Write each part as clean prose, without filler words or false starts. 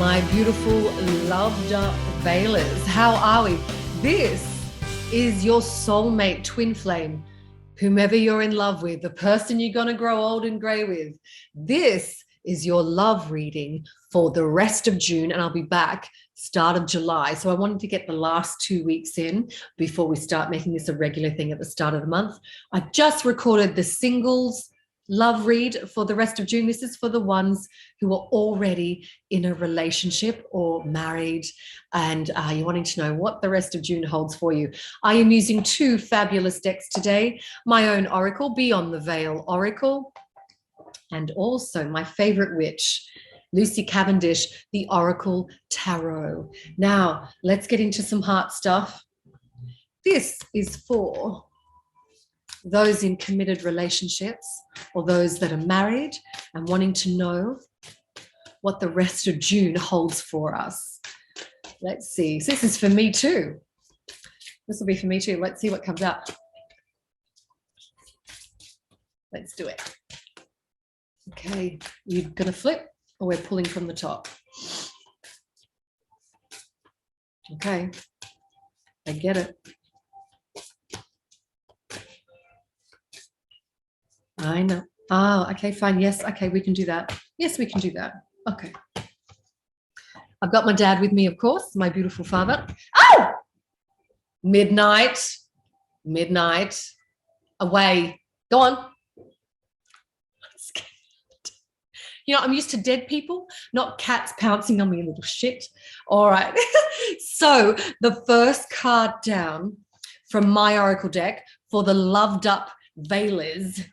my beautiful loved up Valers. How are we? This is your soulmate twin flame, whomever you're in love with, the person you're going to grow old and gray with. This is your love reading for the rest of June, and I'll be back start of July. So I wanted to get the last 2 weeks in before we start making this a regular thing at the start of the month. I just recorded the singles love read for the rest of June. This is for the ones who are already in a relationship or married and you're wanting to know what the rest of June holds for you. I am using two fabulous decks today, my own Oracle, Beyond the Veil Oracle, and also my favorite witch, Lucy Cavendish, the Oracle Tarot. Now, let's get into some heart stuff. This is for those in committed relationships or those that are married and wanting to know what the rest of June holds for us. Let's see. So this is for me too. This will be for me too. Let's see what comes up. Let's do it. Okay, you're going to flip or we're pulling from the top? Okay, I get it. I know. Oh, okay, fine. Yes, okay, we can do that. Yes, we can do that. Okay. I've got my dad with me, of course, my beautiful father. Oh! Midnight. Away. Go on. You know, I'm used to dead people, not cats pouncing on me, little shit. All right. So the first card down from my Oracle deck for the loved up Valers.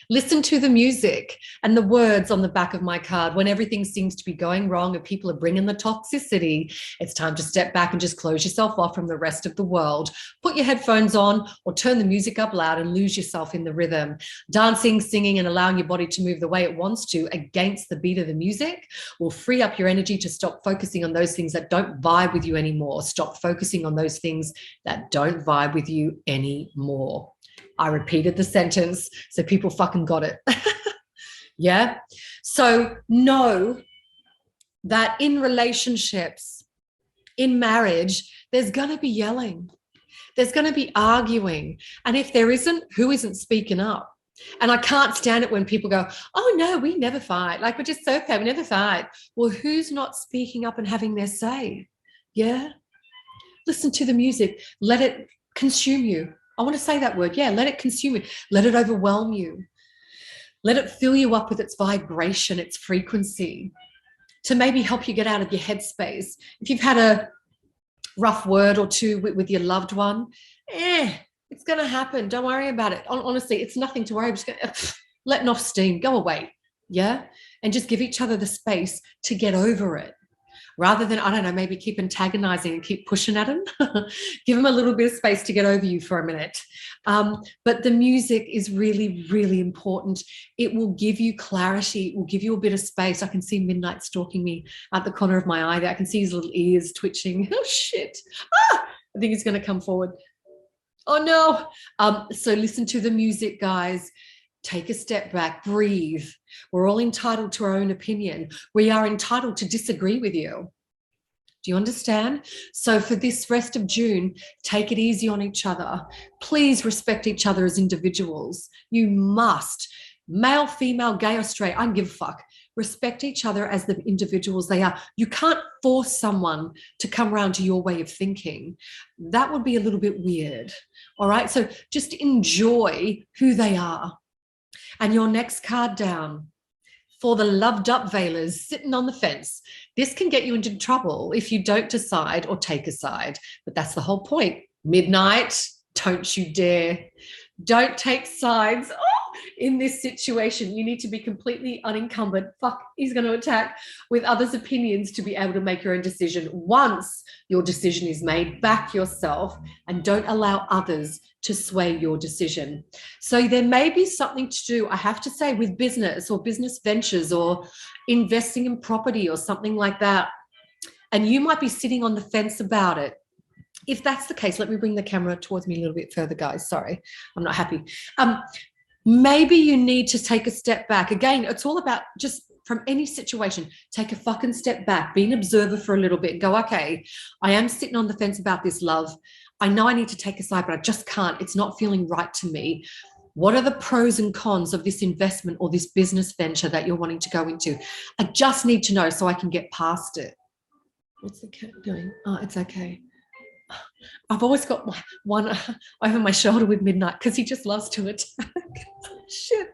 Listen to the music and the words on the back of my card. When everything seems to be going wrong and people are bringing the toxicity, it's time to step back and just close yourself off from the rest of the world. Put your headphones on or turn the music up loud and lose yourself in the rhythm. Dancing, singing, and allowing your body to move the way it wants to against the beat of the music will free up your energy to stop focusing on those things that don't vibe with you anymore. Stop focusing on those things that don't vibe with you anymore. I repeated the sentence so people fucking got it. Yeah. So know that in relationships, in marriage, there's going to be yelling. There's going to be arguing. And if there isn't, who isn't speaking up? And I can't stand it when people go, oh, no, we never fight. Like, we're just so okay. We never fight. Well, who's not speaking up and having their say? Yeah. Listen to the music. Let it consume you. I want to say that word. Yeah, let it consume you. Let it overwhelm you. Let it fill you up with its vibration, its frequency, to maybe help you get out of your headspace. If you've had a rough word or two with your loved one, it's going to happen. Don't worry about it. Honestly, it's nothing to worry about. Just letting off steam. Go away. Yeah? And just give each other the space to get over it. Rather than, I don't know, maybe keep antagonizing and keep pushing at them. Give them a little bit of space to get over you for a minute. But the music is really, really important. It will give you clarity. It will give you a bit of space. I can see Midnight stalking me at the corner of my eye there. I can see his little ears twitching. Oh, shit. I think he's going to come forward. Oh, no. So listen to the music, guys. Take a step back, breathe. We're all entitled to our own opinion. We are entitled to disagree with you. Do you understand? So for this rest of June, take it easy on each other. Please respect each other as individuals. You must. Male, female, gay or straight, I don't give a fuck. Respect each other as the individuals they are. You can't force someone to come around to your way of thinking. That would be a little bit weird. All right? So just enjoy who they are. And your next card down for the loved up Valers sitting on the fence. This can get you into trouble if you don't decide or take a side. But that's the whole point. Midnight, don't you dare. Don't take sides. In this situation, you need to be completely unencumbered. Fuck, he's going to attack with others' opinions to be able to make your own decision. Once your decision is made, back yourself and don't allow others to sway your decision. So there may be something to do, I have to say, with business or business ventures or investing in property or something like that. And you might be sitting on the fence about it. If that's the case, let me bring the camera towards me a little bit further, guys. Sorry, I'm not happy. Maybe you need to take a step back. Again, it's all about just from any situation, take a fucking step back, be an observer for a little bit and go, okay, I am sitting on the fence about this, love. I know I need to take a side, but I just can't. It's not feeling right to me. What are the pros and cons of this investment or this business venture that you're wanting to go into? I just need to know so I can get past it. What's the cat doing? Oh, it's okay. I've always got one over my shoulder with Midnight because he just loves to attack. Shit.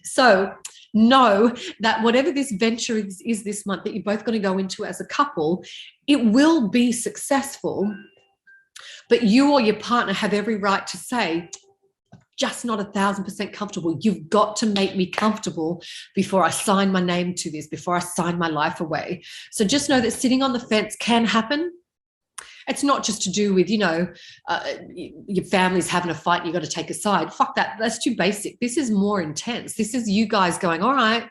So know that whatever this venture is this month that you're both going to go into as a couple, it will be successful, but you or your partner have every right to say, just not 1,000% comfortable. You've got to make me comfortable before I sign my name to this, before I sign my life away. So just know that sitting on the fence can happen. It's not just to do with, your family's having a fight and you've got to take a side. Fuck that. That's too basic. This is more intense. This is you guys going, all right,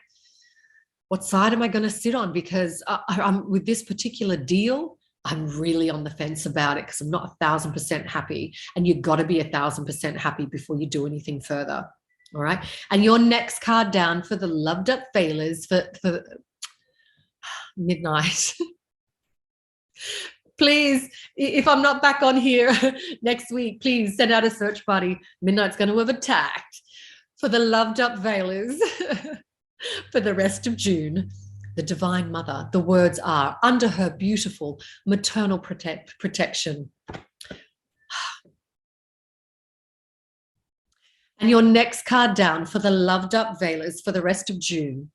what side am I going to sit on? Because I'm with this particular deal, I'm really on the fence about it because I'm not 1,000% happy. And you've got to be 1,000% happy before you do anything further. All right. And your next card down for the loved up Valers for Midnight. Please, if I'm not back on here next week, please send out a search party. Midnight's going to have attacked for the loved up Valers for the rest of June. The Divine Mother. The words are, under her beautiful maternal protection. And your next card down for the loved up Valers for the rest of June.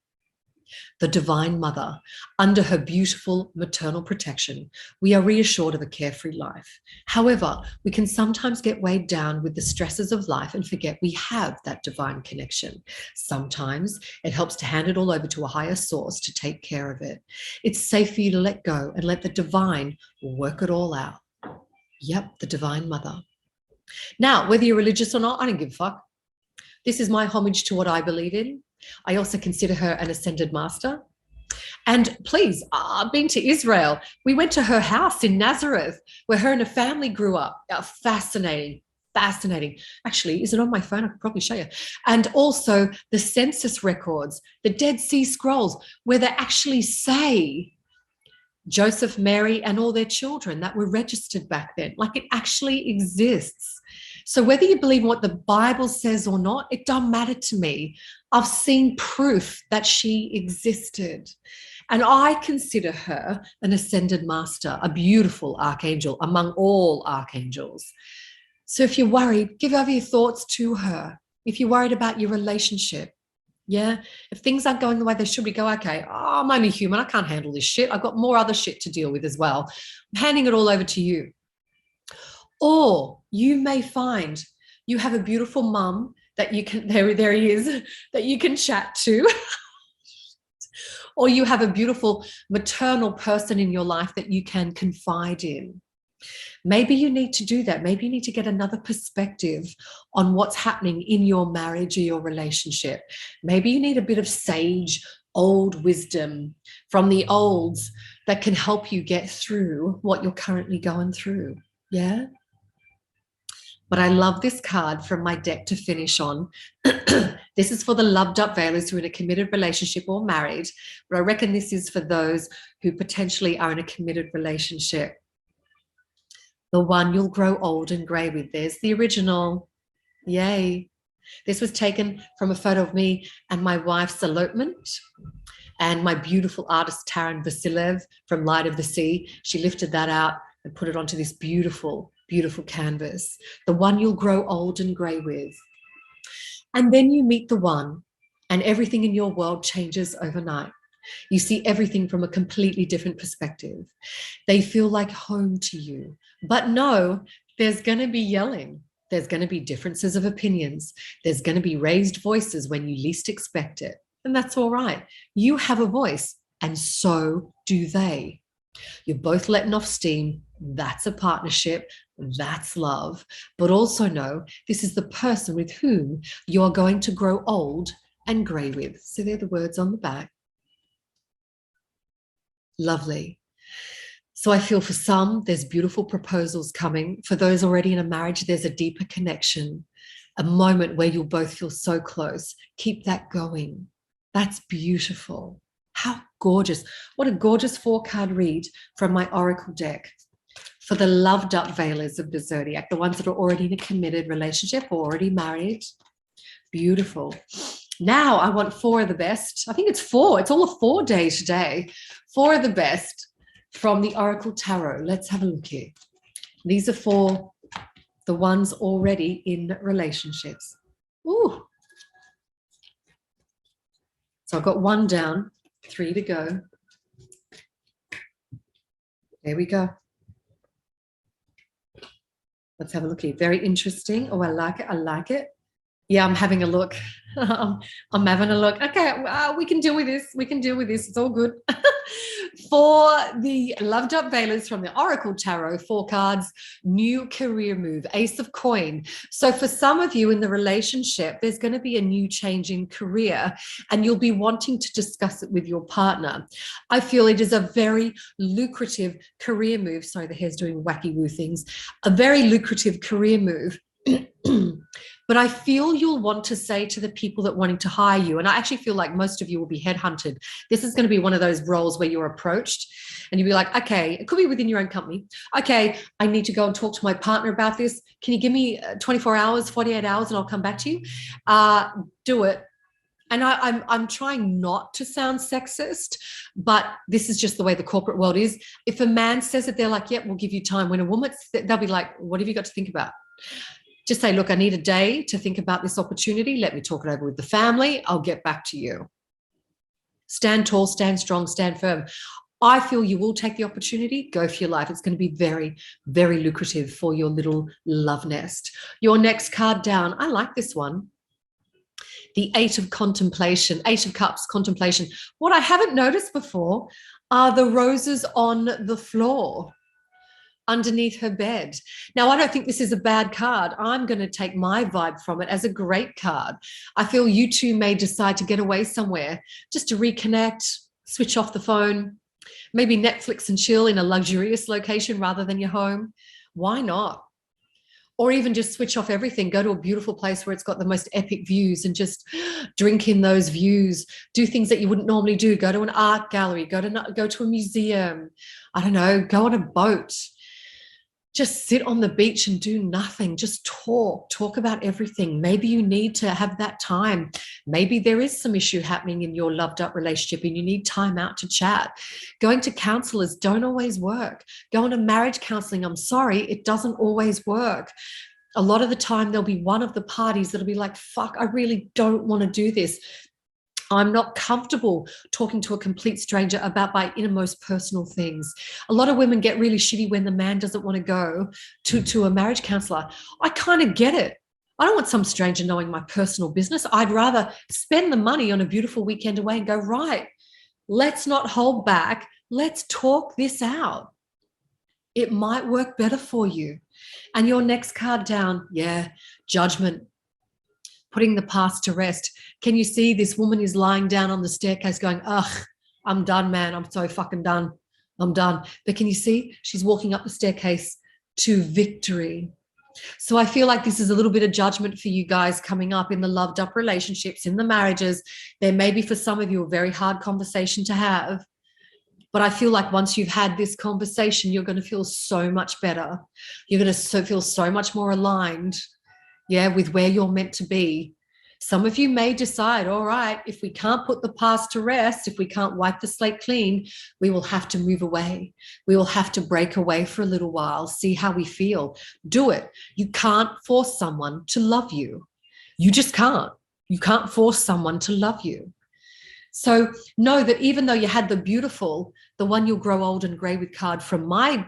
The Divine Mother, under her beautiful maternal protection, we are reassured of a carefree life. However, we can sometimes get weighed down with the stresses of life and forget we have that divine connection. Sometimes it helps to hand it all over to a higher source to take care of it. It's safe for you to let go and let the divine work it all out. Yep, the Divine Mother. Now, whether you're religious or not, I don't give a fuck. This is my homage to what I believe in. I also consider her an ascended master. And please, I've been to Israel. We went to her house in Nazareth where her and her family grew up. Fascinating. Actually, is it on my phone? I could probably show you. And also the census records, the Dead Sea Scrolls, where they actually say Joseph, Mary, and all their children that were registered back then. Like, it actually exists. So whether you believe what the Bible says or not, it don't matter to me. I've seen proof that she existed. And I consider her an ascended master, a beautiful archangel among all archangels. So if you're worried, give over your thoughts to her. If you're worried about your relationship, yeah, if things aren't going the way they should, we go, okay, I'm only human. I can't handle this shit. I've got more other shit to deal with as well. I'm handing it all over to you. Or you may find you have a beautiful mum that you can, there he is, that you can chat to. Or you have a beautiful maternal person in your life that you can confide in. Maybe you need to do that. Maybe you need to get another perspective on what's happening in your marriage or your relationship. Maybe you need a bit of sage, old wisdom from the olds that can help you get through what you're currently going through. Yeah? But I love this card from my deck to finish on. This is for the loved up Valers who are in a committed relationship or married, but I reckon this is for those who potentially are in a committed relationship. The one you'll grow old and grey with. There's the original. Yay. This was taken from a photo of me and my wife's elopement, and my beautiful artist Taran Vasilev from Light of the Sea. She lifted that out and put it onto this beautiful, beautiful canvas. The one you'll grow old and grey with. And then you meet the one and everything in your world changes overnight. You see everything from a completely different perspective. They feel like home to you. But no, there's going to be yelling. There's going to be differences of opinions. There's going to be raised voices when you least expect it. And that's all right. You have a voice, and so do they. You're both letting off steam. That's a partnership. That's love. But also know this is the person with whom you are going to grow old and grey with. So they're the words on the back. Lovely. So I feel for some, there's beautiful proposals coming. For those already in a marriage, there's a deeper connection, a moment where you'll both feel so close. Keep that going. That's beautiful. How gorgeous. What a gorgeous 4-card read from my Oracle deck for the loved up Valers of the Zodiac, the ones that are already in a committed relationship or already married. Beautiful. Now I want 4 of the best. I think it's 4. It's all a 4 day today. 4 of the best from the Oracle Tarot. Let's have a look here. These are for the ones already in relationships. Ooh. So I've got 1 down, 3 to go. There we go. Let's have a look here. Very interesting. Oh, I like it. I like it. Yeah, I'm having a look. I'm having a look. Okay, we can deal with this. We can deal with this. It's all good. For the loved up Valers from the Oracle Tarot, 4 cards, new career move, Ace of Coin. So for some of you in the relationship, there's going to be a new change in career and you'll be wanting to discuss it with your partner. I feel it is a very lucrative career move. Sorry, the hair's doing wacky woo things. A very lucrative career move. But I feel you'll want to say to the people that wanting to hire you, and I actually feel like most of you will be headhunted. This is going to be one of those roles where you're approached and you'll be like, okay, it could be within your own company. Okay, I need to go and talk to my partner about this. Can you give me 24 hours, 48 hours, and I'll come back to you? Do it. And I'm trying not to sound sexist, but this is just the way the corporate world is. If a man says it, they're like, yep, we'll give you time. When a woman, they'll be like, what have you got to think about? Just say, look, I need a day to think about this opportunity. Let me talk it over with the family. I'll get back to you. Stand tall, stand strong, stand firm. I feel you will take the opportunity. Go for your life. It's going to be very, very lucrative for your little love nest. Your next card down. I like this one. The 8 of contemplation, 8 of cups, contemplation. What I haven't noticed before are the roses on the floor underneath her bed. Now, I don't think this is a bad card. I'm going to take my vibe from it as a great card. I feel you two may decide to get away somewhere just to reconnect, switch off the phone, maybe Netflix and chill in a luxurious location rather than your home. Why not? Or even just switch off everything, go to a beautiful place where it's got the most epic views and just drink in those views, do things that you wouldn't normally do, go to an art gallery, go to a museum, I don't know, go on a boat. Just sit on the beach and do nothing. Just talk about everything. Maybe you need to have that time. Maybe there is some issue happening in your loved up relationship and you need time out to chat. Going to counselors don't always work. Going to marriage counseling, I'm sorry, it doesn't always work. A lot of the time there'll be one of the parties that'll be like, fuck, I really don't want to do this. I'm not comfortable talking to a complete stranger about my innermost personal things. A lot of women get really shitty when the man doesn't want to go to a marriage counselor. I kind of get it. I don't want some stranger knowing my personal business. I'd rather spend the money on a beautiful weekend away and go, right, let's not hold back. Let's talk this out. It might work better for you. And your next card down, yeah, judgment. Putting the past to rest. Can you see this woman is lying down on the staircase going, ugh, I'm done, man. I'm so fucking done. I'm done. But can you see she's walking up the staircase to victory? So I feel like this is a little bit of judgment for you guys coming up in the loved up relationships, in the marriages. There may be for some of you a very hard conversation to have. But I feel like once you've had this conversation, you're going to feel so much better. You're going to feel so much more aligned. Yeah, with where you're meant to be. Some of you may decide, all right, if we can't put the past to rest, if we can't wipe the slate clean, we will have to move away. We will have to break away for a little while, see how we feel. Do it. You can't force someone to love you. You just can't. You can't force someone to love you. So know that even though you had the beautiful, the one you'll grow old and grey with card from my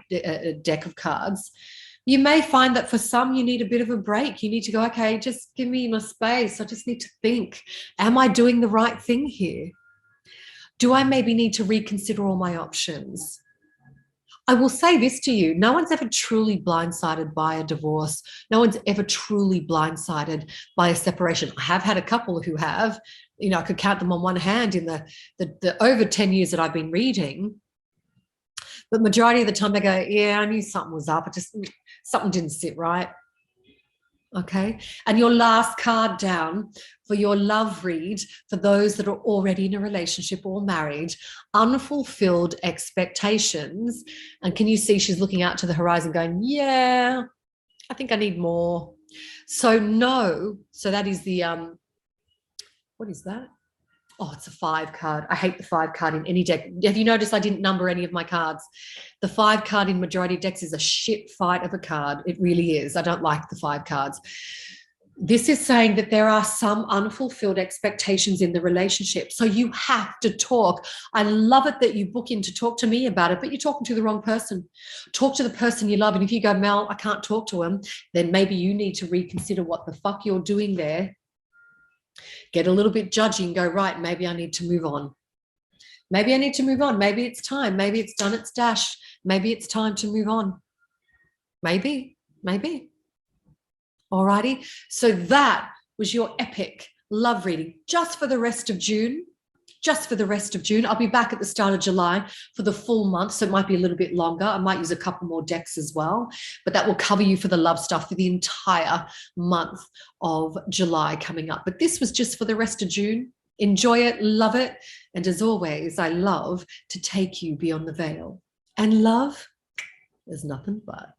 deck of cards, you may find that for some, you need a bit of a break. You need to go, okay, just give me my space. I just need to think, am I doing the right thing here? Do I maybe need to reconsider all my options? I will say this to you. No one's ever truly blindsided by a divorce. No one's ever truly blindsided by a separation. I have had a couple who have, I could count them on one hand in the over 10 years that I've been reading. But majority of the time they go, yeah, I knew something was up. Something didn't sit right. Okay. And your last card down for your love read for those that are already in a relationship or married, unfulfilled expectations. And can you see she's looking out to the horizon going, yeah, I think I need more. So no, so that is the what is that? Oh, it's a 5 card. I hate the 5 card in any deck. Have you noticed I didn't number any of my cards? The 5 card in majority of decks is a shit fight of a card. It really is. I don't like the 5 cards. This is saying that there are some unfulfilled expectations in the relationship. So you have to talk. I love it that you book in to talk to me about it, but you're talking to the wrong person. Talk to the person you love. And if you go, Mel, I can't talk to him, then maybe you need to reconsider what the fuck you're doing there. Get a little bit judgy and go, right, maybe I need to move on. Maybe I need to move on. Maybe it's time. Maybe it's done its dash. Maybe it's time to move on. Maybe. Alrighty. So that was your epic love reading just for the rest of June. Just for the rest of June. I'll be back at the start of July for the full month, so it might be a little bit longer. I might use a couple more decks as well, but that will cover you for the love stuff for the entire month of July coming up. But this was just for the rest of June. Enjoy it, love it. And as always, I love to take you beyond the veil. And love, there's nothing but.